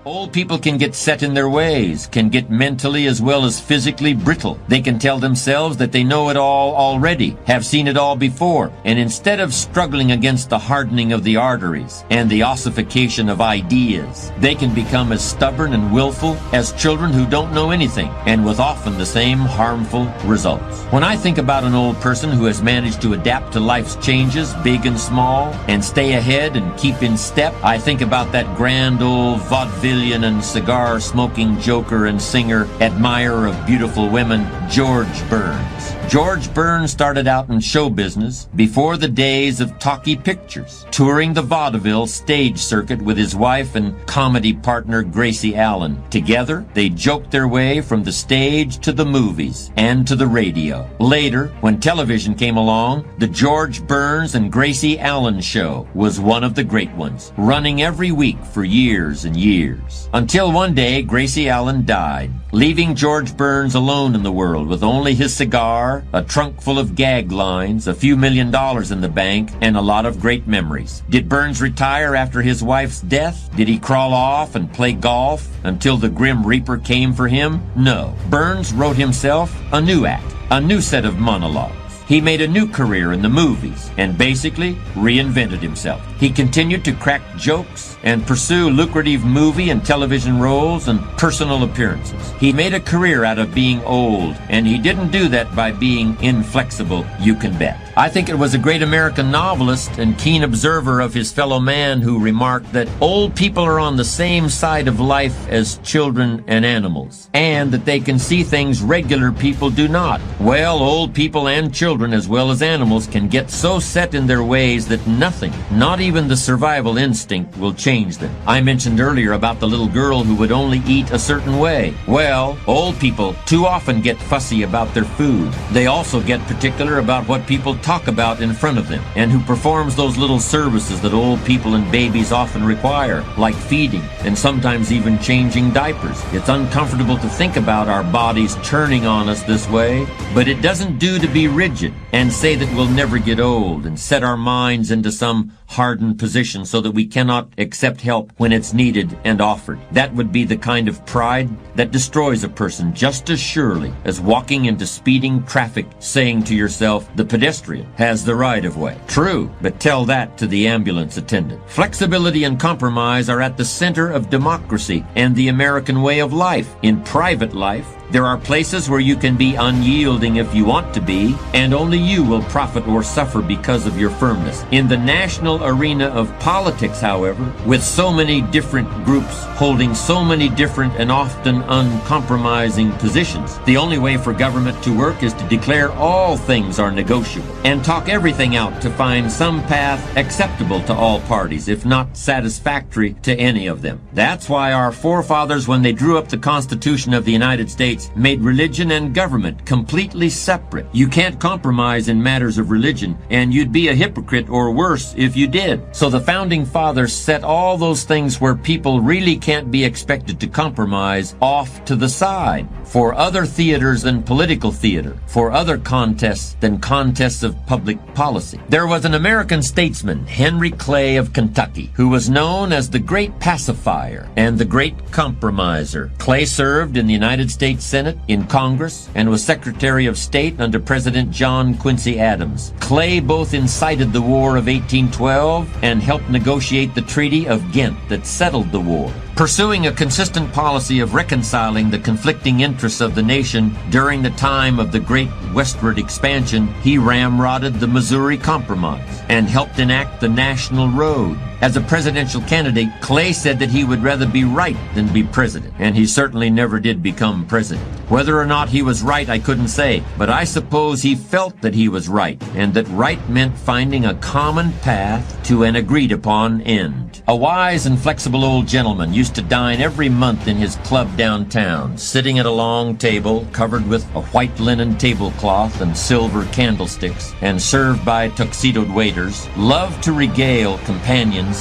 Old people can get set in their ways, can get mentally as well as physically brittle. They can tell themselves that they know it all already, have seen it all before, and instead of struggling against the hardening of the arteries and the ossification of ideas, they can become as stubborn and willful as children who don't know anything, and with often the same harmful results. When I think about an old person who has managed to adapt to life's changes, big and small, and stay ahead and keep in step, I think about that grand old vaudevillian and cigar-smoking joker and singer, admirer of beautiful women, George Burns. George Burns started out in show business before the days of talkie pictures, touring the vaudeville stage circuit with his wife and comedy partner Gracie Allen. Together, they joked their way from the stage to the movies and to the radio. Later, when television came along, the George Burns and Gracie Allen show was one of the great ones, running every week for years and years. Until one day, Gracie Allen died, leaving George Burns alone in the world with only his cigar, a trunk full of gag lines, a few $1 million in the bank, and a lot of great memories. Did Burns retire after his wife's death? Did he crawl off and play golf until the Grim Reaper came for him? No. Burns wrote himself a new act, a new set of monologues. He made a new career in the movies and basically reinvented himself. He continued to crack jokes and pursue lucrative movie and television roles and personal appearances. He made a career out of being old, and he didn't do that by being inflexible, you can bet. I think it was a great American novelist and keen observer of his fellow man who remarked that old people are on the same side of life as children and animals, and that they can see things regular people do not. Well, old people and children as well as animals can get so set in their ways that nothing, not even the survival instinct, will change them. I mentioned earlier about the little girl who would only eat a certain way. Well, old people too often get fussy about their food. They also get particular about what people talk about in front of them, and who performs those little services that old people and babies often require, like feeding and sometimes even changing diapers. It's uncomfortable to think about our bodies turning on us this way, but it doesn't do to be rigid and say that we'll never get old and set our minds into some hardened position so that we cannot accept help when it's needed and offered. That would be the kind of pride that destroys a person just as surely as walking into speeding traffic saying to yourself, the pedestrian has the right of way. True, but tell that to the ambulance attendant. Flexibility and compromise are at the center of democracy and the American way of life. In private life, there are places where you can be unyielding if you want to be, and only you will profit or suffer because of your firmness. In the national arena of politics, however, with so many different groups holding so many different and often uncompromising positions, the only way for government to work is to declare all things are negotiable and talk everything out to find some path acceptable to all parties, if not satisfactory to any of them. That's why our forefathers, when they drew up the Constitution of the United States, made religion and government completely separate. You can't compromise in matters of religion, and you'd be a hypocrite or worse if you did. So the founding fathers set all those things where people really can't be expected to compromise off to the side for other theaters than political theater, for other contests than contests of public policy. There was an American statesman, Henry Clay of Kentucky, who was known as the Great Pacifier and the Great Compromiser. Clay served in the United States Senate, in Congress, and was Secretary of State under President John Quincy Adams. Clay both incited the War of 1812 and helped negotiate the Treaty of Ghent that settled the war. Pursuing a consistent policy of reconciling the conflicting interests of the nation during the time of the great westward expansion, he ramrodded the Missouri Compromise and helped enact the National Road. As a presidential candidate, Clay said that he would rather be right than be president, and he certainly never did become president. Whether or not he was right, I couldn't say, but I suppose he felt that he was right, and that right meant finding a common path to an agreed-upon end. A wise and flexible old gentleman used to dine every month in his club downtown, sitting at a long table covered with a white linen tablecloth and silver candlesticks, and served by tuxedoed waiters, loved to regale companions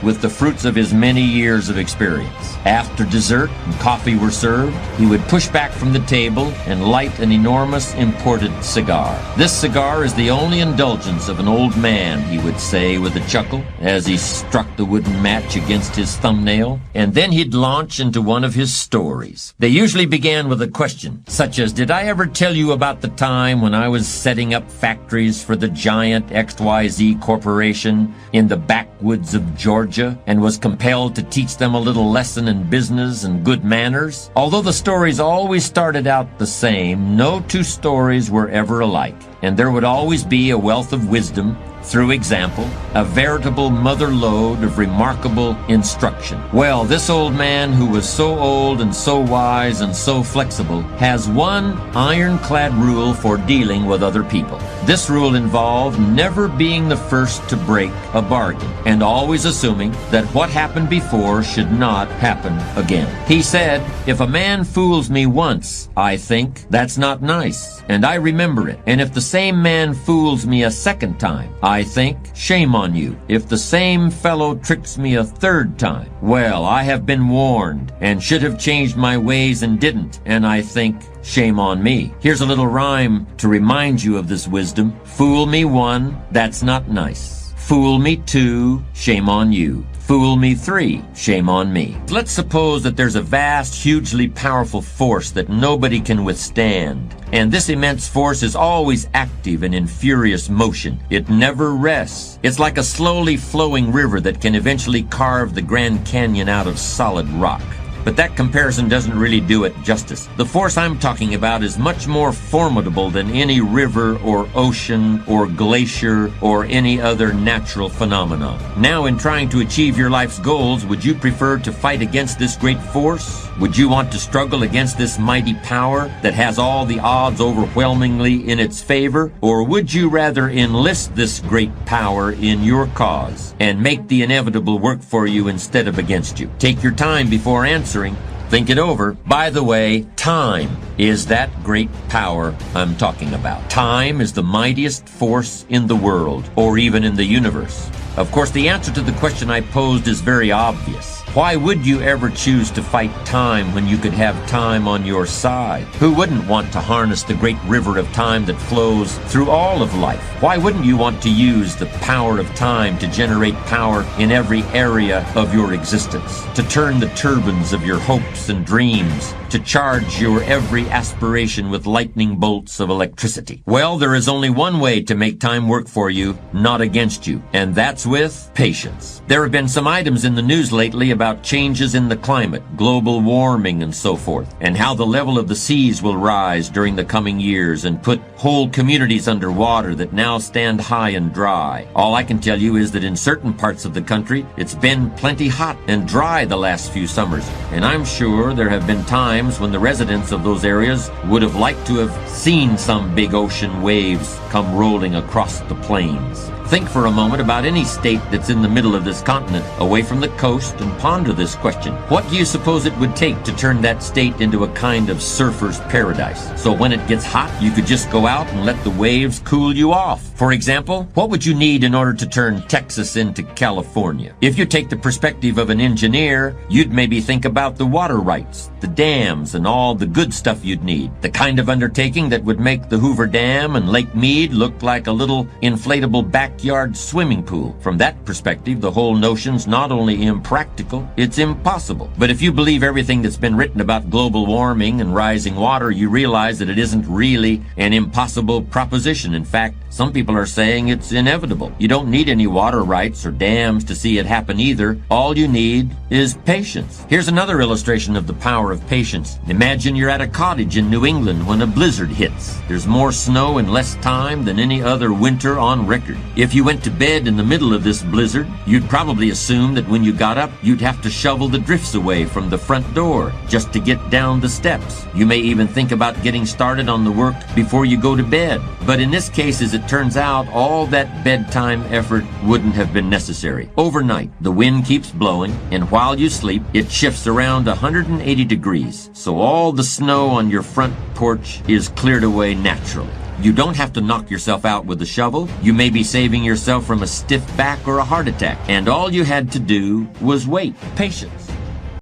with the fruits of his many years of experience. After dessert and coffee were served, he would push back from the table and light an enormous imported cigar. "This cigar is the only indulgence of an old man," he would say with a chuckle as he struck the wooden match against his thumbnail, and then he'd launch into one of his stories. They usually began with a question, such as, "Did I ever tell you about the time when I was setting up factories for the giant XYZ Corporation in the backwoods of Georgia and was compelled to teach them a little lesson in business and good manners?" Although the stories always started out the same, no two stories were ever alike, and there would always be a wealth of wisdom through example, a veritable mother lode of remarkable instruction. Well, this old man, who was so old and so wise and so flexible, has one ironclad rule for dealing with other people. This rule involved never being the first to break a bargain, and always assuming that what happened before should not happen again. He said, "If a man fools me once, I think that's not nice, and I remember it. And if the same man fools me a second time, I think, shame on you. If the same fellow tricks me a third time, well, I have been warned and should have changed my ways and didn't, and I think, shame on me." Here's a little rhyme to remind you of this wisdom. Fool me one, that's not nice. Fool me two, shame on you. Fool me three, shame on me. Let's suppose that there's a vast, hugely powerful force that nobody can withstand. And this immense force is always active and in furious motion. It never rests. It's like a slowly flowing river that can eventually carve the Grand Canyon out of solid rock. But that comparison doesn't really do it justice. The force I'm talking about is much more formidable than any river or ocean or glacier or any other natural phenomenon. Now, in trying to achieve your life's goals, would you prefer to fight against this great force? Would you want to struggle against this mighty power that has all the odds overwhelmingly in its favor? Or would you rather enlist this great power in your cause and make the inevitable work for you instead of against you? Take your time before answering. Think it over. By the way, time is that great power I'm talking about. Time is the mightiest force in the world, or even in the universe. Of course, the answer to the question I posed is very obvious. Why would you ever choose to fight time when you could have time on your side? Who wouldn't want to harness the great river of time that flows through all of life? Why wouldn't you want to use the power of time to generate power in every area of your existence, to turn the turbines of your hopes and dreams, to charge your every aspiration with lightning bolts of electricity? Well, there is only one way to make time work for you, not against you, and that's with patience. There have been some items in the news lately about changes in the climate, global warming, and so forth, and how the level of the seas will rise during the coming years and put whole communities under water that now stand high and dry. All I can tell you is that in certain parts of the country, it's been plenty hot and dry the last few summers, and I'm sure there have been times when the residents of those areas would have liked to have seen some big ocean waves come rolling across the plains. Think for a moment about any state that's in the middle of this continent, away from the coast, and ponder this question. What do you suppose it would take to turn that state into a kind of surfer's paradise? So when it gets hot, you could just go out and let the waves cool you off. For example, what would you need in order to turn Texas into California? If you take the perspective of an engineer, you'd maybe think about the water rights, the dams, and all the good stuff you'd need. The kind of undertaking that would make the Hoover Dam and Lake Mead look like a little inflatable backyard swimming pool. From that perspective, the whole notion's not only impractical, it's impossible. But if you believe everything that's been written about global warming and rising water, you realize that it isn't really an impossible proposition. In fact, some people are saying it's inevitable. You don't need any water rights or dams to see it happen either. All you need is patience. Here's another illustration of the power of patience. Imagine you're at a cottage in New England when a blizzard hits. There's more snow in less time than any other winter on record. If you went to bed in the middle of this blizzard, you'd probably assume that when you got up, you'd have to shovel the drifts away from the front door just to get down the steps. You may even think about getting started on the work before you go to bed. But in this case, as it turns out, all that bedtime effort wouldn't have been necessary. Overnight, the wind keeps blowing, and while you sleep, it shifts around 180 degrees, so all the snow on your front porch is cleared away naturally. You don't have to knock yourself out with a shovel. You may be saving yourself from a stiff back or a heart attack. And all you had to do was wait. Patience.